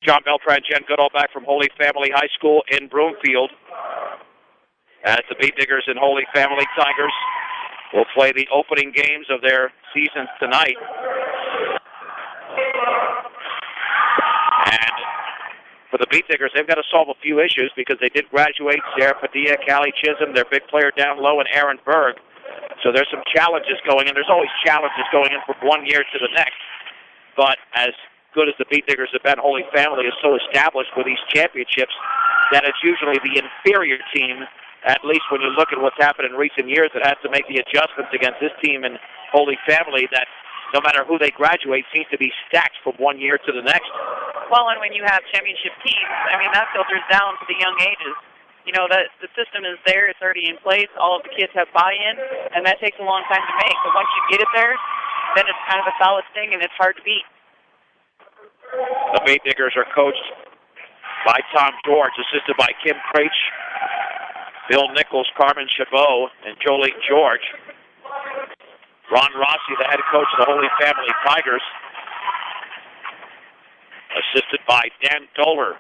John Beltran, Jen Goodall back from Holy Family High School in Broomfield. As the Beat Diggers and Holy Family Tigers will play the opening games of their seasons tonight. And for the Beat Diggers, they've got to solve a few issues because they did graduate Sarah Padilla, Callie Chisholm, their big player down low, and Aaron Berg. So there's some challenges going in. There's always challenges going in from one year to the next. But as good as the Beat Diggers have been, Holy Family is so established with these championships that it's usually the inferior team, at least when you look at what's happened in recent years, that has to make the adjustments against this team and Holy Family that no matter who they graduate seems to be stacked from one year to the next. Well, and when you have championship teams, I mean, that filters down to the young ages. You know, the system is there, it's already in place, all of the kids have buy-in, and that takes a long time to make. But once you get it there, then it's kind of a solid thing, and it's hard to beat. The Beat Diggers are coached by Tom George, assisted by Kim Craich, Bill Nichols, Carmen Chabot, and Jolie George. Ron Rossi, the head coach of the Holy Family Tigers, assisted by Dan Toller.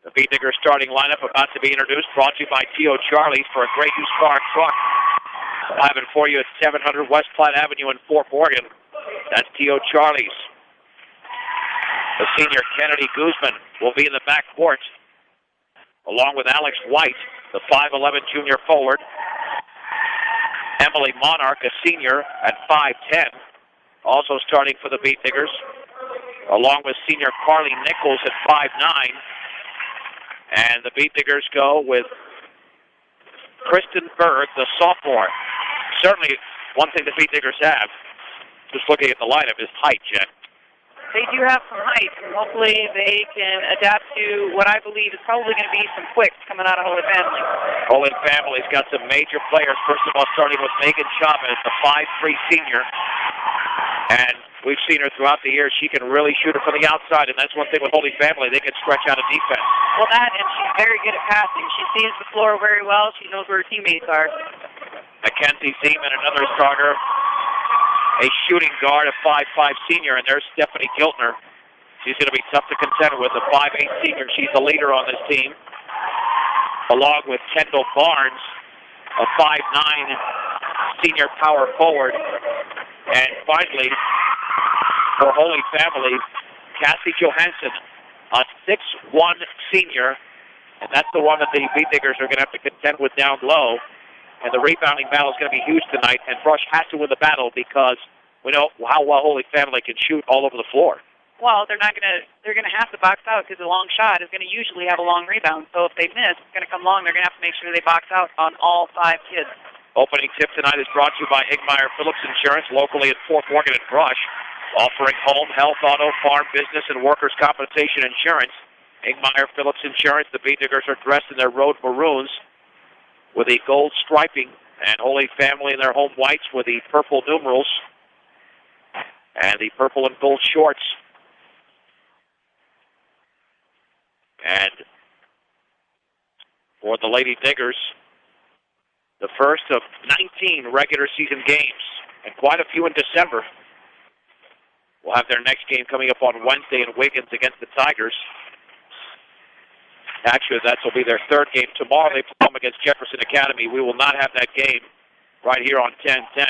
The Beat Diggers starting lineup about to be introduced, brought to you by T.O. Charlie's for a great used car and truck. Live and for you at 700 West Platte Avenue in Fort Morgan. That's T.O. Charlie's. The senior Kennedy Guzman will be in the back court, along with Alex White, the 5'11 junior forward. Emily Monarch, a senior at 5'10, also starting for the Beat Diggers, along with senior Carly Nichols at 5'9. And the Beat Diggers go with Kristen Berg, the sophomore. Certainly one thing the Beat Diggers have, just looking at the lineup, is height, Jen. They do have some height, and hopefully they can adapt to what I believe is probably going to be some quicks coming out of Holy Family. Holy Family's got some major players. First of all, starting with Megan Chavez, the 5'3 senior. And we've seen her throughout the year. She can really shoot it from the outside, and that's one thing with Holy Family. They can stretch out a defense. Well, that, and she's very good at passing. She sees the floor very well. She knows where her teammates are. Mackenzie Zeman, another starter. A shooting guard, a 5'5 senior, and there's Stephanie Giltner. She's going to be tough to contend with, a 5'8 senior. She's the leader on this team, along with Kendall Barnes, a 5'9 senior power forward. And finally, for Holy Family, Cassie Johansson, a 6'1 senior, and that's the one that the Beat Diggers are going to have to contend with down low. And the rebounding battle is going to be huge tonight, and Brush has to win the battle because we know how well Holy Family can shoot all over the floor. Well, they're going to have to box out because a long shot is going to usually have a long rebound. So if they miss, it's going to come long. They're going to have to make sure they box out on all 5 kids. Opening tip tonight is brought to you by Igmeyer Phillips Insurance, locally at Fort Morgan and Brush, offering home, health, auto, farm, business, and workers' compensation insurance. Igmeyer Phillips Insurance, the Beat Diggers are dressed in their road maroons with the gold striping, and Holy Family in their home whites with the purple numerals and the purple and gold shorts. And for the Lady Diggers, the first of 19 regular season games, and quite a few in December. We'll have their next game coming up on Wednesday in Wiggins against the Tigers. Actually, that will be their third game. Tomorrow they play against Jefferson Academy. We will not have that game right here on 10-10.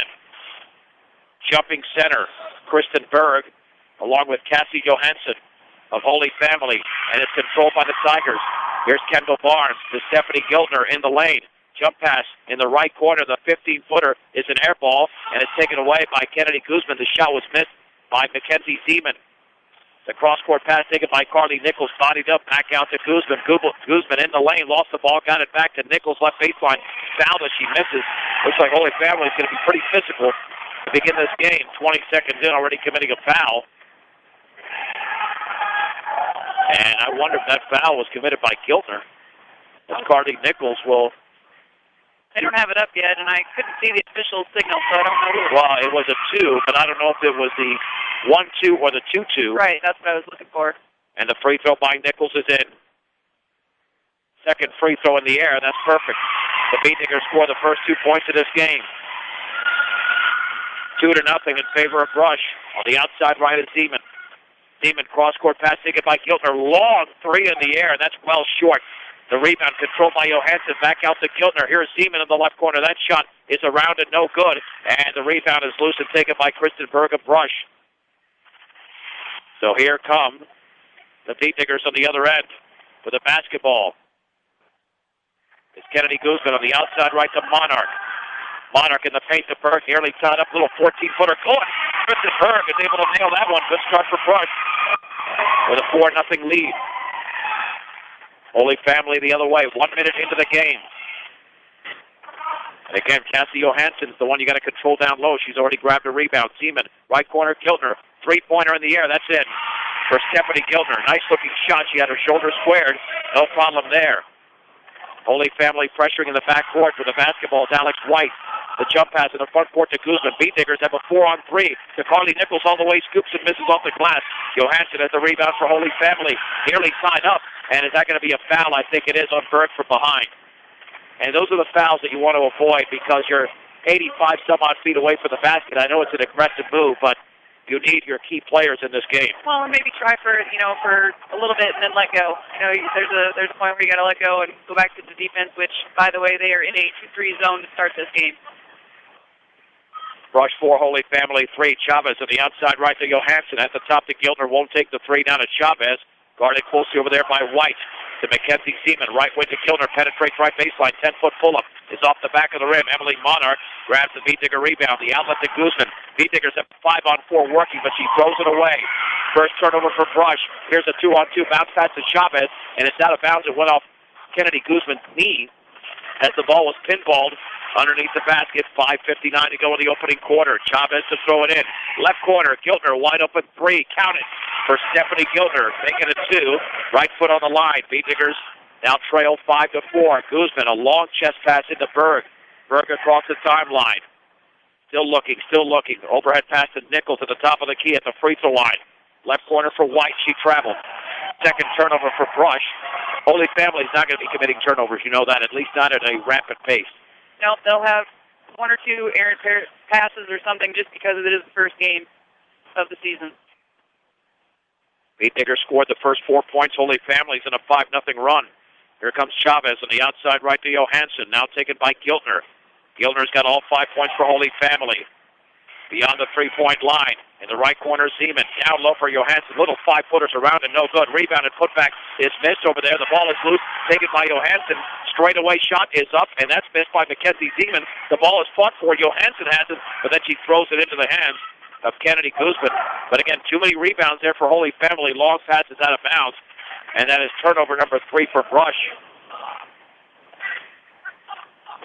Jumping center, Kristen Berg, along with Cassie Johansson of Holy Family, and it's controlled by the Tigers. Here's Kendall Barnes to Stephanie Giltner in the lane. Jump pass in the right corner. The 15-footer is an air ball, and it's taken away by Kennedy Guzman. The shot was missed by Mackenzie Zeman. The cross-court pass taken by Carly Nichols, bodied up, back out to Guzman. Guzman in the lane, lost the ball, got it back to Nichols, left baseline. Foul that she misses. Looks like Holy Family is going to be pretty physical to begin this game. 20 seconds in, already committing a foul. And I wonder if that foul was committed by Giltner. As Carly Nichols will... They don't have it up yet, and I couldn't see the official signal, so I don't know who. Well, it was a 2, but I don't know if it was the 1-2 or the 2-2. Right, that's what I was looking for. And the free throw by Nichols is in. Second free throw in the air, that's perfect. The Beat Diggers score the first 2 points of this game. 2-0 in favor of Brush. On the outside right is Zeman. Seaman cross-court pass taken by Giltner. Long three in the air, and that's well short. The rebound controlled by Johansson. Back out to Giltner. Here's Seaman in the left corner. That shot is around and no good. And the rebound is loose and taken by Kristen Berg of Brush. So here come the Beat Diggers on the other end with a basketball. It's Kennedy Guzman on the outside right to Monarch. Monarch in the paint to Berg. Nearly tied up. Little 14-footer. Good. Kristen Berg is able to nail that one. Good start for Brush with a 4-0 lead. Holy Family the other way. 1 minute into the game. And again, Cassie Johansson's the one you got to control down low. She's already grabbed a rebound. Seaman, right corner, Giltner. Three-pointer in the air. That's in for Stephanie Giltner. Nice-looking shot. She had her shoulder squared. No problem there. Holy Family pressuring in the backcourt with the basketball is Alex White. The jump pass in the front court to Guzman. Beat Diggers have a 4-on-3. To Carly Nichols all the way, scoops and misses off the glass. Johansson has the rebound for Holy Family. Nearly tied up. And is that going to be a foul? I think it is on Berg from behind. And those are the fouls that you want to avoid because you're 85-some-odd feet away from the basket. I know it's an aggressive move, but you need your key players in this game. Well, and maybe try for a little bit and then let go. There's a point where you got to let go and go back to the defense, which, by the way, they are in a 2-3 zone to start this game. Brush 4, Holy Family 3. Chavez on the outside right to Johansson. At the top to Giltner. Won't take the three down to Chavez. Guarded closely over there by White. To Mackenzie Seaman. Right wing to Giltner. Penetrates right baseline. 10-foot pull-up. Is off the back of the rim. Emily Monarch grabs the Beat Digger rebound. The outlet to Guzman. Beat Diggers have 5-on-4 working, but she throws it away. First turnover for Brush. Here's a 2-on-2 bounce pass to Chavez. And it's out of bounds. It went off Kennedy Guzman's knee as the ball was pinballed underneath the basket. 5:59 to go in the opening quarter. Chavez to throw it in. Left corner, Giltner wide open three. Count it for Stephanie Giltner. Making it 2. Right foot on the line. Beat Diggers now trail 5-4. Guzman, a long chest pass into Berg. Berg across the timeline. Still looking. Overhead pass to Nichols at the top of the key at the free throw line. Left corner for White. She traveled. Second turnover for Brush. Holy Family's not going to be committing turnovers. You know that, at least not at a rapid pace. No, they'll have 1 or 2 errant passes or something just because it is the first game of the season. Beat Digger scored the first 4 points. Holy Family's in a 5-0 run. Here comes Chavez on the outside right to Johansson. Now taken by Giltner. Giltner's got all 5 points for Holy Family. Beyond the 3-point line. In the right corner, Seaman. Down low for Johansson. Little 5-footers around and no good. Rebound and putback is missed over there. The ball is loose. Taken by Johansson. Straightaway shot is up, and that's missed by Mackenzie Seaman. The ball is fought for. Johansson has it, but then she throws it into the hands of Kennedy Guzman. But again, too many rebounds there for Holy Family. Long passes out of bounds. And that is turnover number 3 for Brush.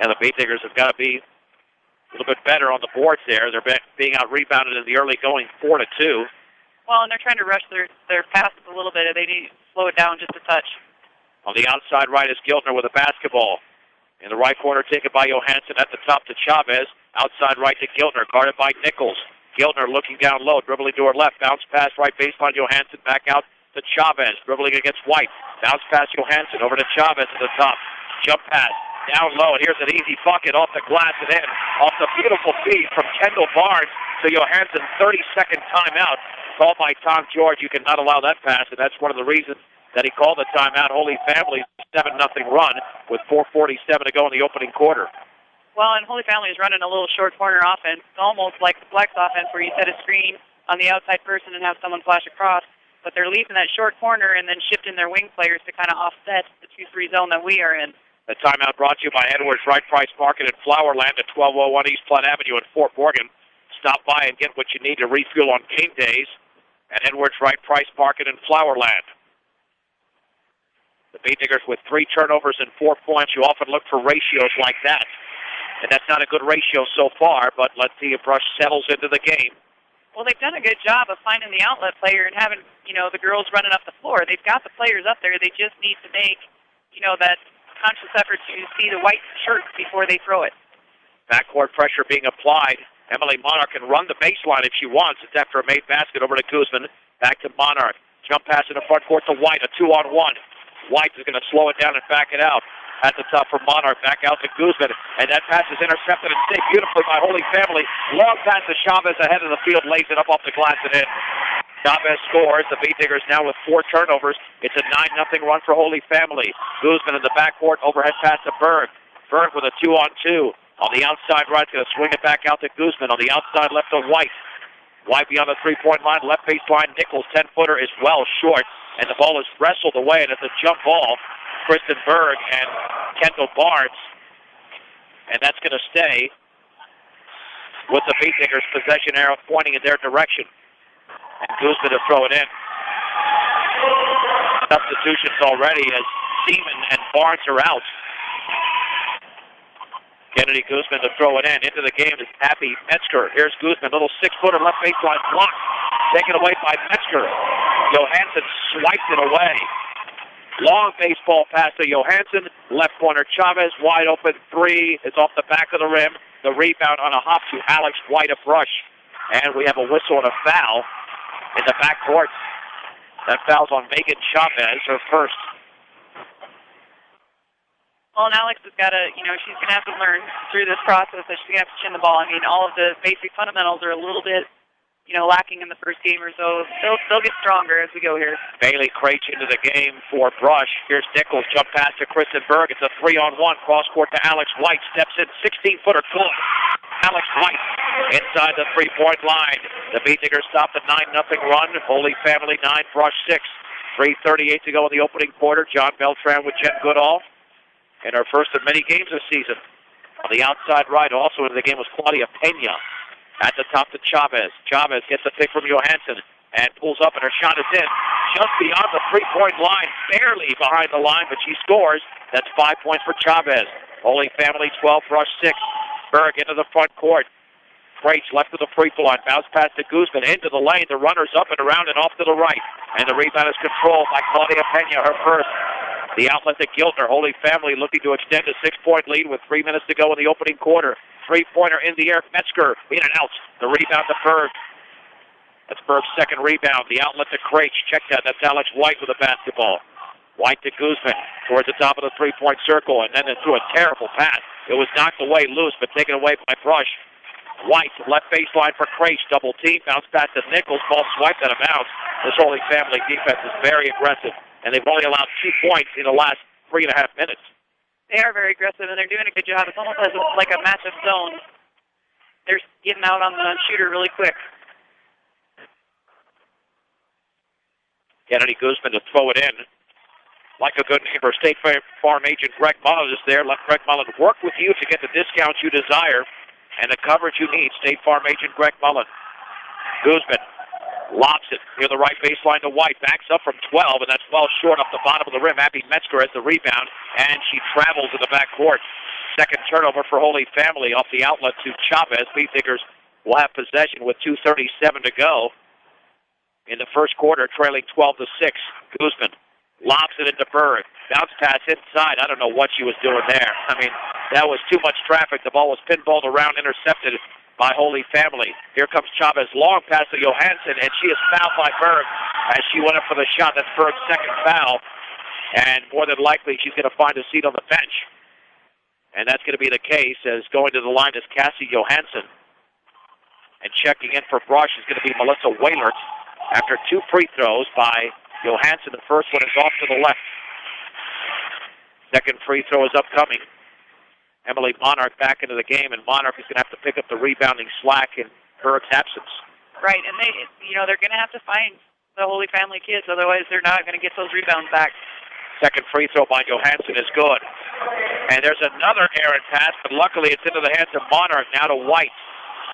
And the Beat Diggers have got to be a little bit better on the boards there. They're being out-rebounded in the early going 4-2. Well, and they're trying to rush their passes a little bit. They need to slow it down just a touch. On the outside right is Giltner with a basketball. In the right corner, taken by Johansson at the top to Chavez. Outside right to Giltner, guarded by Nichols. Giltner looking down low, dribbling to her left. Bounce pass right baseline, Johansson back out to Chavez. Dribbling against White. Bounce pass Johansson over to Chavez at the top. Jump pass. Down low, and here's an easy bucket off the glass and in. Off the beautiful feed from Kendall Barnes to Johansson. 30-second timeout called by Tom George. You cannot allow that pass, and that's one of the reasons that he called the timeout. Holy Family 7-0 run with 4:47 to go in the opening quarter. Well, and Holy Family is running a little short corner offense, almost like the flex offense where you set a screen on the outside person and have someone flash across. But they're leaving that short corner and then shifting their wing players to kind of offset the 2-3 zone that we are in. The timeout brought to you by Edwards Right Price Market in Flowerland at 1201 East Platte Avenue in Fort Morgan. Stop by and get what you need to refuel on game days at Edwards Right Price Market in Flowerland. The Beat Diggers with 3 turnovers and 4 points. You often look for ratios like that. And that's not a good ratio so far, but let's see if Brush settles into the game. Well, they've done a good job of finding the outlet player and having, the girls running up the floor. They've got the players up there. They just need to make, that conscious effort to see the white shirt before they throw it. Backcourt pressure being applied. Emily Monarch can run the baseline if she wants. It's after a made basket over to Guzman. Back to Monarch. Jump pass in the front court to White. A 2-on-1. White is going to slow it down and back it out. At the top for Monarch. Back out to Guzman. And that pass is intercepted and saved beautifully by Holy Family. Long pass to Chavez ahead of the field. Lays it up off the glass and in. Chavez scores. The Beat Diggers now with 4 turnovers. It's a 9-0 run for Holy Family. Guzman in the backcourt, overhead pass to Berg. Berg with a 2-on-2. On the outside right, going to swing it back out to Guzman. On the outside left to White. White beyond the three-point line, left baseline. Nichols, 10-footer is well short. And the ball is wrestled away, and it's a jump ball. Kristen Berg and Kendall Barnes. And that's going to stay with the Beat Diggers, possession arrow pointing in their direction. And Guzman to throw it in. Substitutions already as Seaman and Barnes are out. Kennedy Guzman to throw it in. Into the game is Abby Metzger. Here's Guzman, little 6-footer left baseline block. Taken away by Metzger. Johansson swiped it away. Long baseball pass to Johansson. Left corner Chavez, wide open 3. It's off the back of the rim. The rebound on a hop to Alex White, a brush. And we have a whistle and a foul in the backcourt. That foul's on Megan Chavez, her first. Well, and Alex has got to, she's going to have to learn through this process that she's going to have to chin the ball. I mean, all of the basic fundamentals are a little bit, lacking in the first game or so. They'll get stronger as we go here. Bailey Craich into the game for Brush. Here's Nichols, jump pass to Kristen Berg. It's a 3-on-1, cross court to Alex White. Steps in, 16-footer, good. Alex White inside the three-point line. The Beat Diggers stop the 9-0 run. Holy Family 9, Brush 6. 3:38 to go in the opening quarter. John Beltran with Jen Goodall in her first of many games this season. On the outside right, also into the game was Claudia Pena. At the top to Chavez. Chavez gets a pick from Johansson and pulls up, and her shot is in. Just beyond the three-point line, barely behind the line, but she scores. That's 5 points for Chavez. Holy Family 12, Brush 6. Berg into the front court. Craich left of the free throw line. Bounce pass to Guzman into the lane. The runner's up and around and off to the right. And the rebound is controlled by Claudia Pena, her first. The outlet to Giltner. Holy Family looking to extend a 6-point lead with 3 minutes to go in the opening quarter. Three-pointer in the air. Metzger in and out. The rebound to Berg. That's Berg's second rebound. The outlet to Craich. Check that. That's Alex White with a basketball. White to Guzman towards the top of the three-point circle, and then threw a terrible pass. It was knocked away loose, but taken away by Brush. White, left baseline for Craich. Double team. Bounce pass to Nichols. Ball swiped out of bounds. This Holy Family defense is very aggressive, and they've only allowed 2 points in the last 3.5 minutes. They are very aggressive, and they're doing a good job. It's almost like a match of zone. They're getting out on the shooter really quick. Kennedy Guzman to throw it in. Like a good neighbor, State Farm agent Greg Mullen is there. Let Greg Mullen work with you to get the discounts you desire and the coverage you need. State Farm agent Greg Mullen. Guzman lobs it near the right baseline to White. Backs up from 12, and that's well short off the bottom of the rim. Abby Metzger has the rebound, and she travels in the backcourt. Second turnover for Holy Family off the outlet to Chavez. Beat Diggers will have possession with 2:37 to go in the first quarter, trailing 12-6. Guzman lobs it into Berg. Bounce pass inside. I don't know what she was doing there. I mean, that was too much traffic. The ball was pinballed around, intercepted by Holy Family. Here comes Chavez. Long pass to Johansson, and she is fouled by Berg as she went up for the shot. That's Berg's second foul, and more than likely she's going to find a seat on the bench. And that's going to be the case, as going to the line is Cassie Johansson. And checking in for Brush is going to be Melissa Waylert after 2 free throws by Johansson. The first one is off to the left. Second free throw is upcoming. Emily Monarch back into the game, and Monarch is going to have to pick up the rebounding slack in Berg's absence. Right, and they're going to have to find the Holy Family kids, otherwise they're not going to get those rebounds back. Second free throw by Johansson is good. And there's another errant pass, but luckily it's into the hands of Monarch, now to White.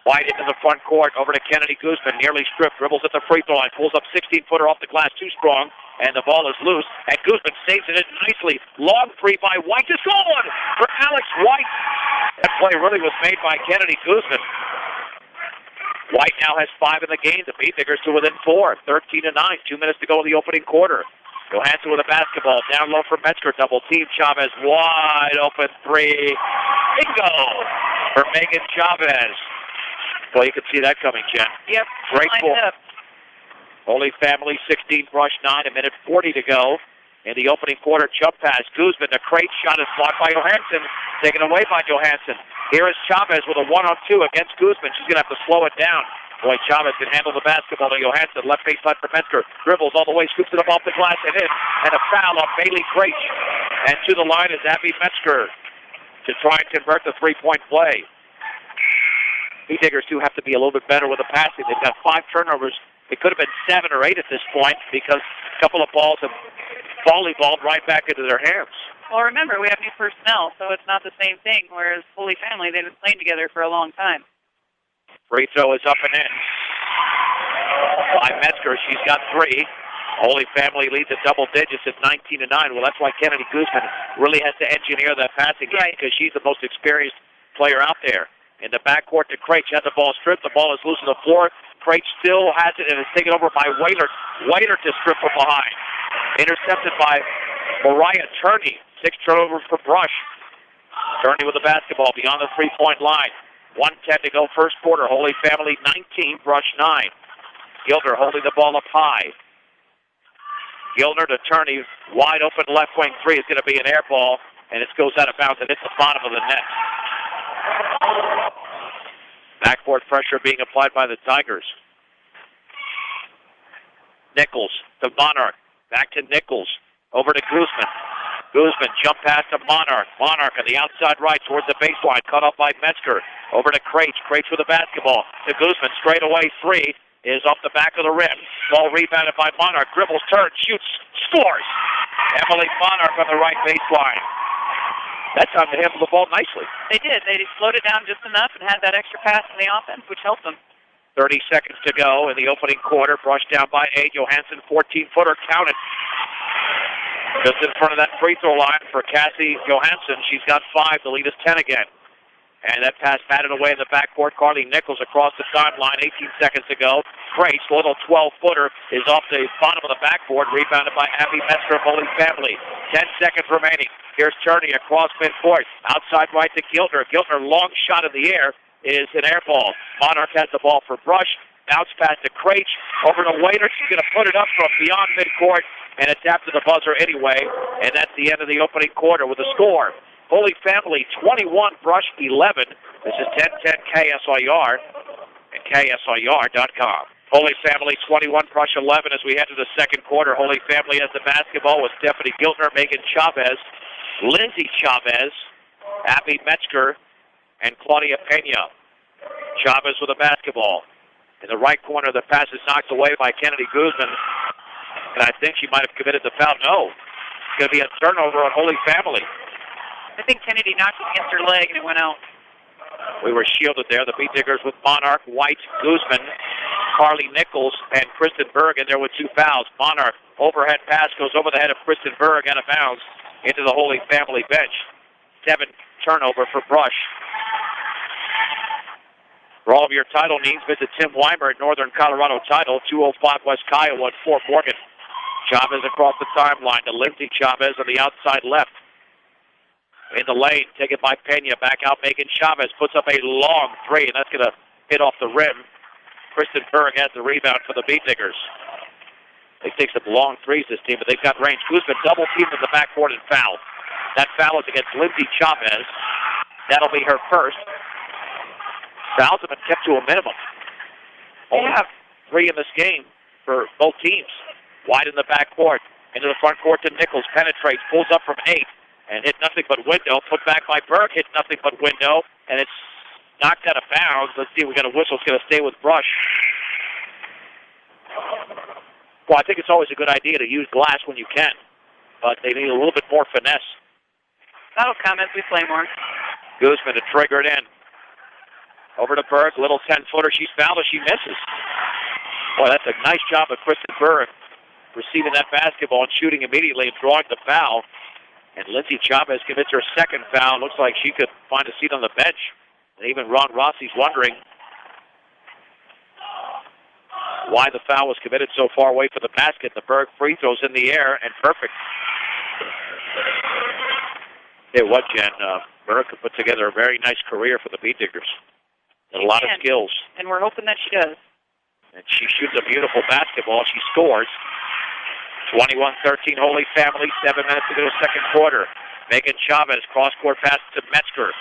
White into the front court, over to Kennedy Guzman, nearly stripped, dribbles at the free throw line, pulls up 16-footer off the glass, too strong, and the ball is loose, and Guzman saves it in nicely. Long free by White, just going for Alex White. That play really was made by Kennedy Guzman. White now has 5 in the game. The Beat Diggers to within 4, 13-9, 2 minutes to go in the opening quarter. Johansson with a basketball, down low for Metzger, double team. Chavez wide open 3. Bingo for Megan Chavez. Well, you can see that coming, Jen. Yep. Great ball. Holy Family 16, Brush 9, 1:40 to go in the opening quarter. Jump pass. Guzman, the crate shot is blocked by Johansson. Taken away by Johansson. Here is Chavez with a 1-on-2 against Guzman. She's going to have to slow it down. Boy, Chavez can handle the basketball to Johansson. Left baseline for Metzger. Dribbles all the way, scoops it up off the glass and in. And a foul on Bailey Craich. And to the line is Abby Metzger to try and convert the three-point play. Diggers do have to be a little bit better with the passing. They've got 5 turnovers. It could have been 7 or 8 at this point because a couple of balls have volleyballed right back into their hands. Well, remember, we have new personnel, so it's not the same thing, whereas Holy Family, they've been playing together for a long time. Free throw is up and in by Metzger. She's got 3. Holy Family leads at double digits at 19-9. Well, that's why Kennedy Guzman really has to engineer that passing game because she's the most experienced player out there. In the backcourt to Craich, had the ball stripped. The ball is loose on the floor. Craich still has it and is taken over by Waiter. Waiter to strip from behind. Intercepted by Mariah Turney. 6 turnovers for Brush. Turney with the basketball beyond the three-point line. 1:10 to go first quarter. Holy Family 19, Brush 9. Gildner holding the ball up high. Gildner to Turney. Wide open left wing 3 is going to be an air ball, and it goes out of bounds and hits the bottom of the net. Backcourt pressure being applied by the Tigers. Nichols to Monarch. Back to Nichols. Over to Guzman. Guzman jump pass to Monarch. Monarch on the outside right towards the baseline. Cut off by Metzger. Over to Craich. Craich with the basketball. To Guzman. Straight away 3 is off the back of the rim. Ball rebounded by Monarch. Dribbles, turns, shoots, scores. Emily Monarch on the right baseline. That time they handled the ball nicely. They did. They slowed it down just enough and had that extra pass in the offense, which helped them. 30 seconds to go in the opening quarter. Brushed down by 8. Johansson, 14-footer, counted. Just in front of that free throw line for Cassie Johansson. She's got 5. The lead is 10 again. And that pass batted away in the backcourt. Carly Nichols across the timeline. 18 seconds to go. Craich, little 12-footer, is off the bottom of the backboard. Rebounded by Abby Metzger of Holy Family. 10 seconds remaining. Here's Turney across midcourt. Outside right to Gildner. Gildner, long shot in the air, is an air ball. Monarch has the ball for Brush. Bounce pass to Craich. Over to Waiter. She's going to put it up from beyond midcourt. And it's after the buzzer anyway. And that's the end of the opening quarter with a score. Holy Family 21, Brush 11. This is 1010 KSIR and KSIR.com. Holy Family 21, Brush 11 as we head to the second quarter. Holy Family has the basketball with Stephanie Gildner, Megan Chavez, Lindsay Chavez, Abby Metzger, and Claudia Pena. Chavez with the basketball. In the right corner, the pass is knocked away by Kennedy Guzman. And I think she might have committed the foul. No. It's going to be a turnover on Holy Family. I think Kennedy knocked it against her leg and it went out. We were shielded there. The Beat Diggers with Monarch, White, Guzman, Carly Nichols, and Kristen Berg in there with 2 fouls. Monarch, overhead pass goes over the head of Kristen Berg out of bounds into the Holy Family bench. 7 turnover for Brush. For all of your title needs, visit Tim Weimer at Northern Colorado Title, 205 West Kiowa at Fort Morgan. Chavez across the timeline to Lindsay Chavez on the outside left. In the lane, taken by Pena, back out Megan Chavez, puts up a long 3, and that's going to hit off the rim. Kristen Berg has the rebound for the Beat Diggers. They take some long 3s this team, but they've got range. Guzman double teamed in the backcourt and fouled. That foul is against Lindsay Chavez. That'll be her first. Fouls have been kept to a minimum. Only 3 in this game for both teams. Wide in the backcourt. Into the front court to Nichols. Penetrates. Pulls up from 8. And hit nothing but window. Put back by Berg. Hit nothing but window. And it's knocked out of bounds. Let's see. We got a whistle. It's going to stay with Brush. Well, I think it's always a good idea to use glass when you can. But they need a little bit more finesse. That'll come as we play more. Guzman to trigger it in. Over to Berg. Little 10-footer. She's fouled as she misses. Boy, that's a nice job of Kristen Berg receiving that basketball and shooting immediately and drawing the foul. And Lindsay Chavez commits her second foul. Looks like she could find a seat on the bench. And even Ron Rossi's wondering why the foul was committed so far away from the basket. The Berg free throws in the air and perfect. Hey, what, Jen? Berg could put together a very nice career for the Beat Diggers. And a lot of skills. And we're hoping that she does. And she shoots a beautiful basketball. She scores. 21-13 Holy Family, 7 minutes to go second quarter. Megan Chavez, cross-court pass to Metzger.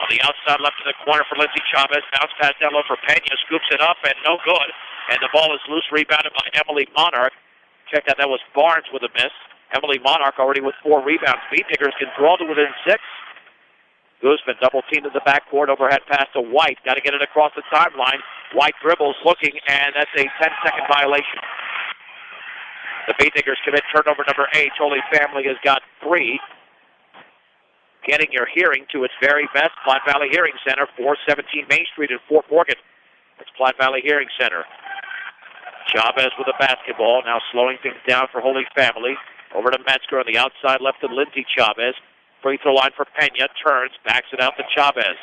On the outside left in the corner for Lindsay Chavez. Bounce pass down low for Pena. Scoops it up and no good. And the ball is loose, rebounded by Emily Monarch. Check out, that was Barnes with a miss. Emily Monarch already with 4 rebounds. Beat Diggers can draw to within 6. Guzman double teamed in the backcourt. Overhead pass to White. Got to get it across the timeline. White dribbles, looking, and that's a 10-second violation. The Beat Diggers commit turnover number 8. Holy Family has got 3. Getting your hearing to its very best. Platte Valley Hearing Center, 417 Main Street in Fort Morgan. It's Platte Valley Hearing Center. Chavez with a basketball, now slowing things down for Holy Family. Over to Metzger on the outside left to Lindsay Chavez. Free throw line for Pena, turns, backs it out to Chavez.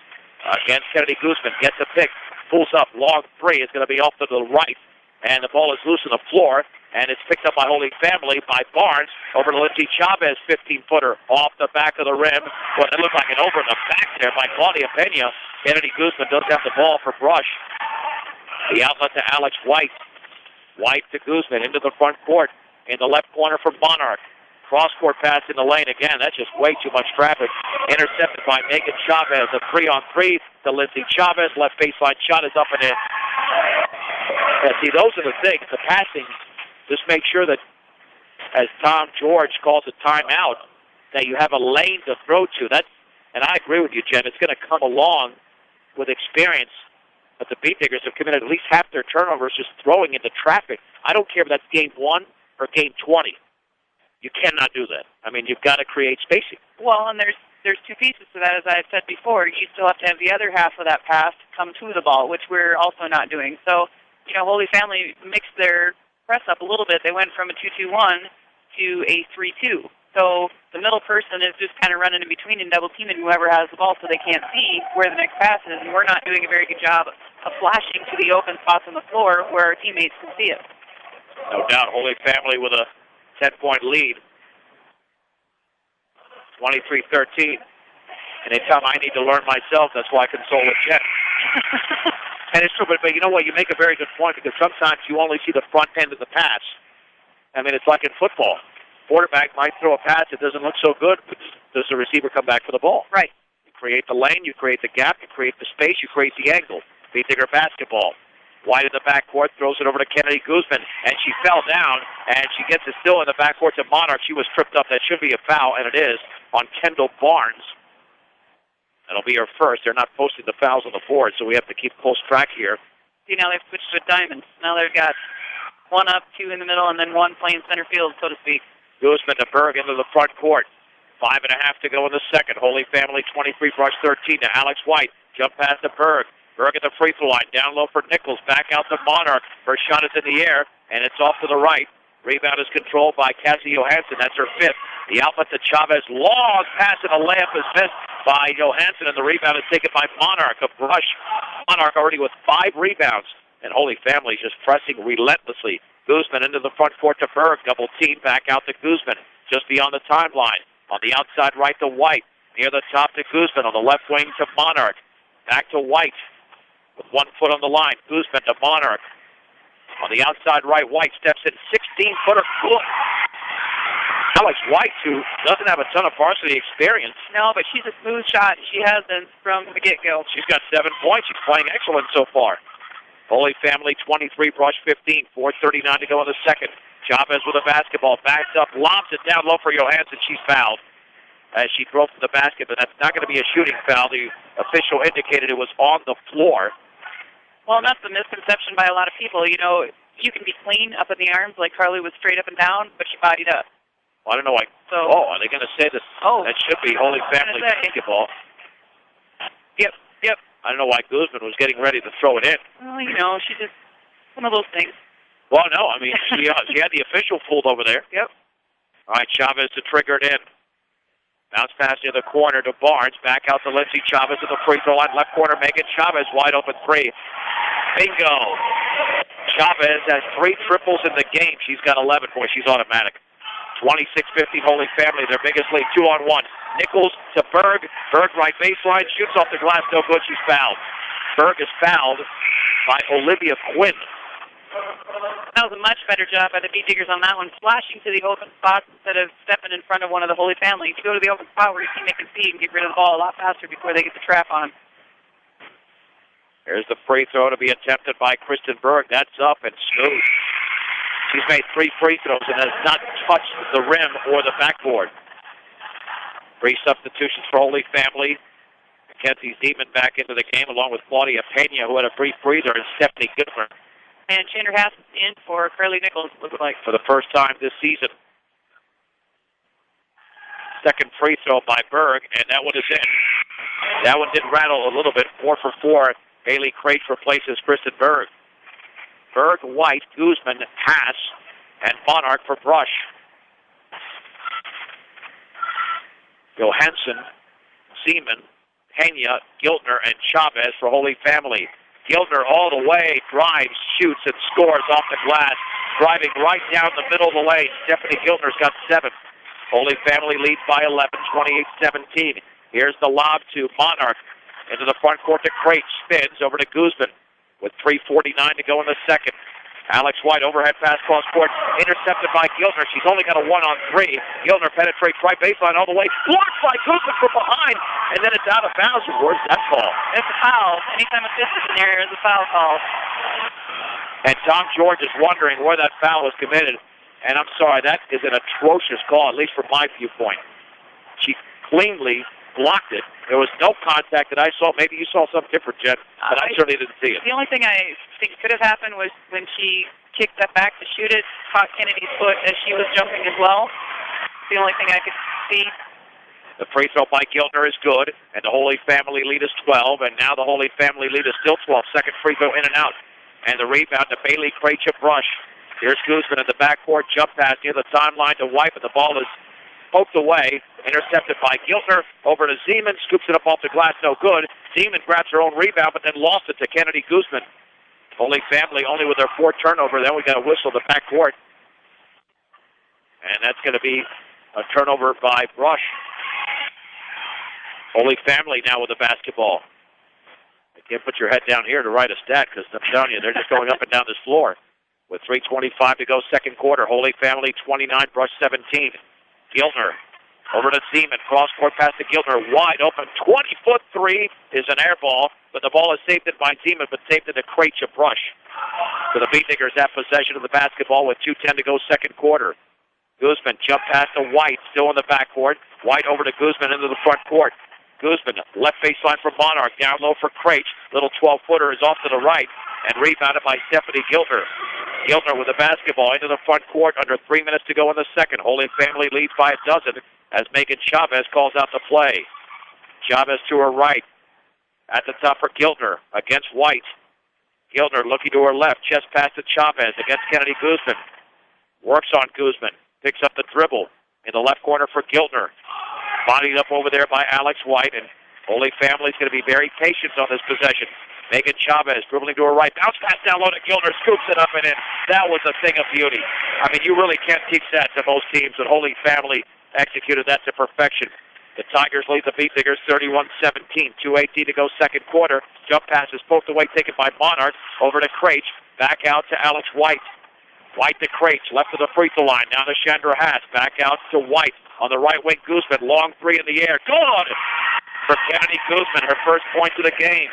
Against Kennedy Guzman, gets a pick, pulls up, long 3, is going to be off to the right. And the ball is loose on the floor, and it's picked up by Holy Family by Barnes. Over to Lindsay Chavez, 15-footer off the back of the rim. Well, it looked like an over in the back there by Claudia Pena. Kennedy Guzman does have the ball for Brush. The outlet to Alex White. White to Guzman into the front court. In the left corner for Monarch. Cross-court pass in the lane again. That's just way too much traffic. Intercepted by Megan Chavez. A 3-on-3 to Lindsay Chavez. Left baseline shot is up and in. Yeah, see, those are the things. The passing, just make sure that, as Tom George calls a timeout, that you have a lane to throw to. And I agree with you, Jen. It's going to come along with experience. But the Beat Diggers have committed at least half their turnovers just throwing into traffic. I don't care if that's game 1 or game 20. You cannot do that. I mean, you've got to create spacing. Well, and there's 2 pieces to that, as I had said before. You still have to have the other half of that pass come to the ball, which we're also not doing. So, Holy Family mixed their press up a little bit. They went from a 2-2-1 to a 3-2. So the middle person is just kind of running in between and double teaming whoever has the ball so they can't see where the next pass is. And we're not doing a very good job of flashing to the open spots on the floor where our teammates can see it. No doubt, Holy Family with a 10-point lead. 23-13. And it's something I need to learn myself. That's why I console with Jen. And it's true, but you know what? You make a very good point because sometimes you only see the front end of the pass. I mean, it's like in football. Quarterback might throw a pass. It doesn't look so good. Does the receiver come back for the ball? Right. You create the lane. You create the gap. You create the space. You create the angle. Beat Digger basketball. White in the backcourt, throws it over to Kennedy Guzman, and she fell down, and she gets it still in the backcourt to Monarch. She was tripped up. That should be a foul, and it is, on Kendall Barnes. That'll be her first. They're not posting the fouls on the board, so we have to keep close track here. See, now they've switched to diamonds. Now they've got 1 up, 2 in the middle, and then 1 playing center field, so to speak. Guzman to Berg into the front court. 5.5 to go in the second. Holy Family 23, Brush 13 to Alex White. Jump pass to Berg. Berg at the free throw line. Down low for Nichols. Back out to Monarch. Her shot is in the air, and it's off to the right. Rebound is controlled by Cassie Johansson. That's her 5th. The outlet to Chavez. Long pass and a layup is missed by Johansson, and the rebound is taken by Monarch. A Brush. Monarch already with 5 rebounds. And Holy Family just pressing relentlessly. Guzman into the front court to Berg. Double team back out to Guzman. Just beyond the timeline. On the outside right to White. Near the top to Guzman. On the left wing to Monarch. Back to White. With 1 foot on the line. Guzman to Monarch. On the outside right, White steps in. 16-footer. Good. Alex White, who doesn't have a ton of varsity experience. No, but she's a smooth shot. She has been from the get-go. She's got 7 points. She's playing excellent so far. Holy Family 23, Brush 15. 4:39 to go in the second. Chavez with a basketball. Backs up, lobs it down low for Johansson. She's fouled as she drove to the basket, but that's not going to be a shooting foul. The official indicated it was on the floor. Well, and that's the misconception by a lot of people. You know, you can be clean up in the arms like Carly was straight up and down, but she bodied up. Well, I don't know. Are they going to say that? Oh, that should be Holy Family basketball. Yep. I don't know why Guzman was getting ready to throw it in. Well, you know, she just, one of those things. Well, no, I mean, she had the official fooled over there. Yep. All right, Chavez to trigger it in. Bounce pass near the corner to Barnes. Back out to Lindsay Chavez at the free throw line. Left corner, Megan Chavez, wide open 3. Bingo. Chavez has 3 triples in the game. She's got 11. Boy, she's automatic. 26-15 Holy Family, their biggest lead, 2-on-1. Nichols to Berg. Berg right baseline, shoots off the glass, no good, she's fouled. Berg is fouled by Olivia Quinn. That was a much better job by the Beat Diggers on that one, flashing to the open spots instead of stepping in front of one of the Holy Family. You go to the open spot where your teammate can see and get rid of the ball a lot faster before they get the trap on them. Here's the free throw to be attempted by Kristen Berg. That's up and smooth. She's made 3 free throws and has not touched the rim or the backboard. 3 substitutions for Holy Family. Mackenzie Zeman back into the game along with Claudia Pena, who had a brief breather, and Stephanie Gilmer. And Chandler Haas is in for Carly Nichols, looks like. For the first time this season. Second free throw by Berg, and that one is in. That one did rattle a little bit. 4 for 4. Bailey Craich replaces Kristen Berg. Berg, White, Guzman, Haas, and Monarch for Brush. Johansson, Zeman, Pena, Giltner, and Chavez for Holy Family. Giltner all the way, drives, shoots, and scores off the glass, driving right down the middle of the lane. Stephanie Giltner's got 7. Holy Family leads by 11, 28-17. Here's the lob to Monarch. Into the front court to Craich, spins over to Guzman with 3:49 to go in the second. Alex White, overhead pass cross court, intercepted by Giltner. She's only got a 1-on-3. Giltner penetrates right baseline all the way, blocked by Guzman from behind, and then it's out of bounds. Where's that call? It's a foul. Anytime a fist is in there, it's a foul call. And Tom George is wondering where that foul was committed. And I'm sorry, that is an atrocious call, at least from my viewpoint. She cleanly blocked it. There was no contact that I saw. Maybe you saw something different, Jen, but I certainly didn't see it. The only thing I think could have happened was when she kicked that back to shoot it, caught Kennedy's foot as she was jumping as well. The only thing I could see. The free throw by Giltner is good, and the Holy Family lead is 12, and now the Holy Family lead is still 12. Second free throw in and out. And the rebound to Bailey Craich at Brush. Here's Guzman in the backcourt, jump pass near the timeline to White, but the ball is poked away, intercepted by Giltner, over to Zeman, scoops it up off the glass, no good. Zeman grabs her own rebound, but then lost it to Kennedy Guzman. Holy Family only with their 4th turnover, then we got a whistle in the backcourt. And that's going to be a turnover by Brush. Holy Family now with the basketball. You can't put your head down here to write a stat, because I'm telling you, they're just going up and down this floor. With 3:25 to go, second quarter. Holy Family 29, Brush 17. Giltner over to Zeman. Cross-court pass to Giltner. Wide open. 20-foot 3 is an air ball, but the ball is saved it by Zeman, but saved it to Craich of Brush. So the Beat Diggers have possession of the basketball with 2:10 to go, second quarter. Guzman jump pass to White, still in the backcourt. White over to Guzman into the front court. Guzman, left baseline for Monarch. Down low for Craich. Little 12-footer is off to the right and rebounded by Stephanie Giltner. Giltner with the basketball into the front court under 3 minutes to go in the second. Holy Family leads by 12 as Megan Chavez calls out the play. Chavez to her right. At the top for Giltner against White. Giltner looking to her left. Chest pass to Chavez against Kennedy Guzman. Works on Guzman. Picks up the dribble in the left corner for Giltner. Bodied up over there by Alex White, and Holy Family's going to be very patient on this possession. Megan Chavez dribbling to her right. Bounce pass down low to Giltner. Scoops it up and in. That was a thing of beauty. I mean, you really can't teach that to most teams, and Holy Family executed that to perfection. The Tigers lead the Beat Diggers 31-17. 2:18 to go, second quarter. Jump pass is poked away, taken by Monarch. Over to Craich. Back out to Alex White. White to Craich. Left of the free throw line. Now to Chandra Haas. Back out to White. On the right wing, Guzman. Long 3 in the air. Good! For Kennedy Guzman, her first point of the game.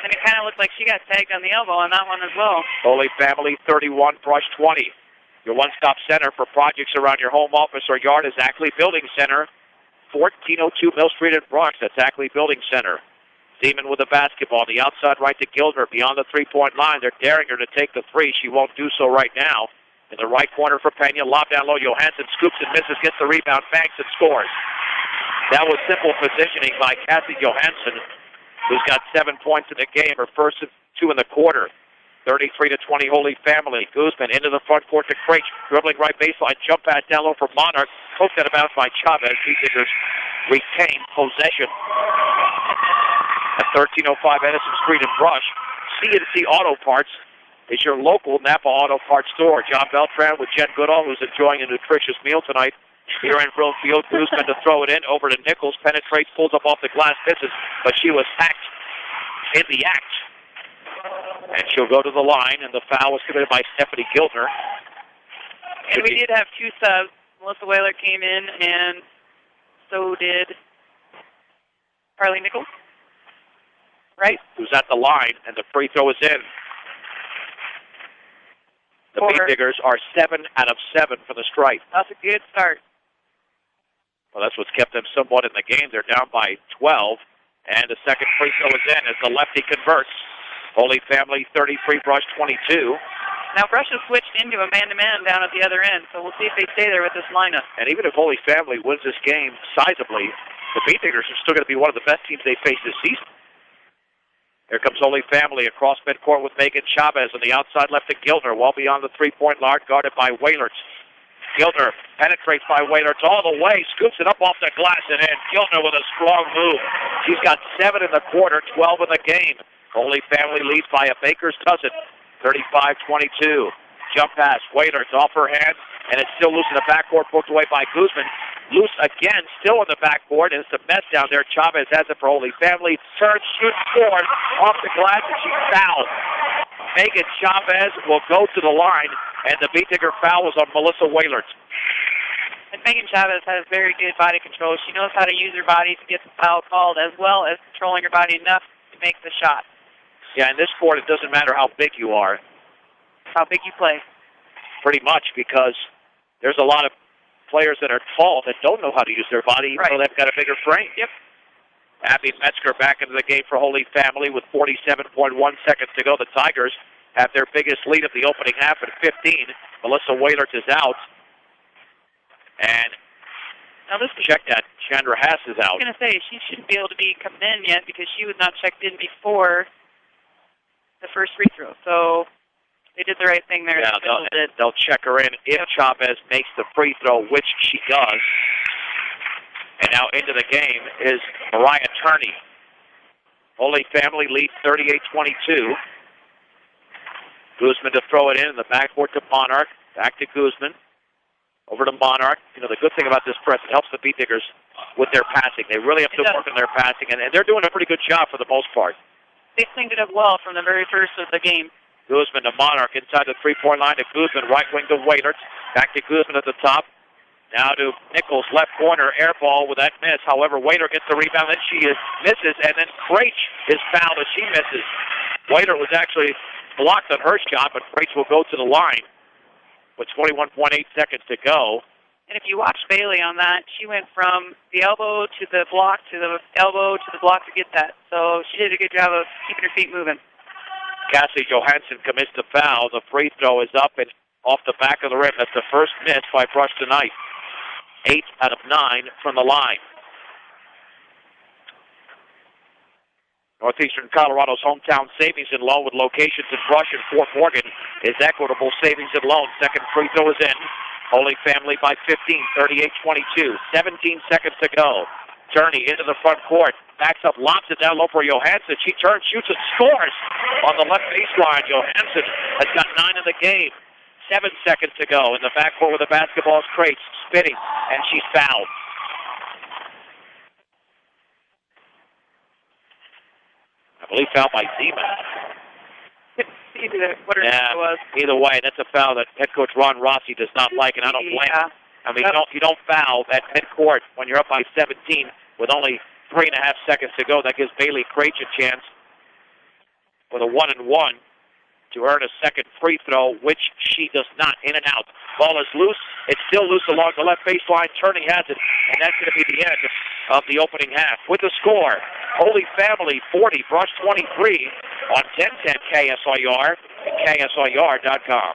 And it kind of looked like she got tagged on the elbow on that one as well. Holy Family 31, Brush 20. Your one-stop center for projects around your home office or yard is Ackley Building Center. 1402 Mill Street in Bronx. That's Ackley Building Center. Zeman with the basketball. The outside right to Giltner. Beyond the three-point line. They're daring her to take the three. She won't do so right now. In the right corner for Pena. Lob down low. Johansson scoops and misses. Gets the rebound. Banks and scores. That was simple positioning by Cassie Johansson, who's got 7 points in the game. Her first 2 in the quarter. 33-20 Holy Family. Guzman into the front court to Craich. Dribbling right baseline. Jump pass down low for Monarch. Poked out of bounds by Chavez. Beat Diggers retain possession. At 1305 Edison Street in Brush. C&C Auto Parts is your local Napa Auto Parts store. John Beltran with Jen Goodall, who's enjoying a nutritious meal tonight. Here in Brookfield, Guzman to throw it in. Over to Nichols. Penetrates, pulls up off the glass, misses. But she was hacked in the act. And she'll go to the line, and the foul was committed by Stephanie Giltner. And we did have two subs. Melissa Whaler came in, and so did Carly Nichols. Right? Who's at the line, and the free throw is in. The Beat Diggers are 7 out of 7 for the strike. That's a good start. Well, that's what's kept them somewhat in the game. They're down by 12, and the second free throw is in as the lefty converts. Holy Family 33, Brush 22. Now Brush has switched into a man-to-man down at the other end, so we'll see if they stay there with this lineup. And even if Holy Family wins this game sizably, the Beat Diggers are still going to be one of the best teams they face this season. Here comes Holy Family across midcourt with Megan Chavez on the outside left to Giltner, well beyond the three-point line, guarded by Whalert. Giltner penetrates by Whalert all the way, scoops it up off the glass and in. Giltner with a strong move. She's got 7 in the quarter, 12 in the game. Holy Family leads by a baker's dozen, 35-22. Jump pass, Whalert off her hand, and it's still loose in the backcourt, poked away by Guzman. Loose again, still in the backboard, and it's a mess down there. Chavez has it for Holy Family. Turns, shoots, scores off the glass, and she's fouled. Megan Chavez will go to the line, and the Beat Digger foul was on Melissa Whalert. And Megan Chavez has very good body control. She knows how to use her body to get the foul called, as well as controlling her body enough to make the shot. Yeah, in this sport, it doesn't matter how big you are. How big you play. Pretty much, because there's a lot of players that are tall that don't know how to use their body, even though they've got a bigger frame. Yep. Abby Metzger back into the game for Holy Family with 47.1 seconds to go. The Tigers have their biggest lead of the opening half at 15. Melissa Whalert is out. And now this check that. Chandra Haas is out. I was going to say, she shouldn't be able to be coming in yet because she was not checked in before the first free throw. So they did the right thing there. Yeah, they'll check her in if Chavez makes the free throw, which she does. And now into the game is Mariah Turney. Holy Family leads 38-22. Guzman to throw it in the backcourt to Monarch. Back to Guzman. Over to Monarch. You know, the good thing about this press, it helps the Beat Diggers with their passing. They really have to work on their passing, and they're doing a pretty good job for the most part. They cleaned it up well from the very first of the game. Guzman to Monarch inside the three-point line to Guzman, right wing to Whalert. Back to Guzman at the top. Now to Nichols, left corner, air ball with that miss. However, Whalert gets the rebound, then she misses, and then Craich is fouled as she misses. Whalert was actually blocked on her shot, but Craich will go to the line with 21.8 seconds to go. And if you watch Bailey on that, she went from the elbow to the block to the elbow to the block to get that. So she did a good job of keeping her feet moving. Cassie Johansson commits the foul. The free throw is up and off the back of the rim. That's the first miss by Brush tonight. 8 out of 9 from the line. Northeastern Colorado's hometown savings and loan with locations in Brush and Fort Morgan is Equitable Savings and Loan. Second free throw is in. Holy Family by 15, 38-22. 17 seconds to go. Turney into the front court. Backs up, lobs it down low for Johansson. She turns, shoots, and scores on the left baseline. Johansson has got 9 in the game. 7 seconds to go. In the backcourt with the basketball is Craich, spinning, and she's fouled. I believe fouled by Zeman. Either way, that's a foul that head coach Ron Rossi does not like, and I don't blame him. I mean, you don't foul at midcourt when you're up by 17 with only 3.5 seconds to go. That gives Bailey Craich a chance with a 1-and-1 to earn a second free throw, which she does not. In and out. Ball is loose. It's still loose along the left baseline. Turning has it, and that's going to be the end of the opening half. With the score, Holy Family 40, Brush 23 on 1010 KSIR and KSIR.com.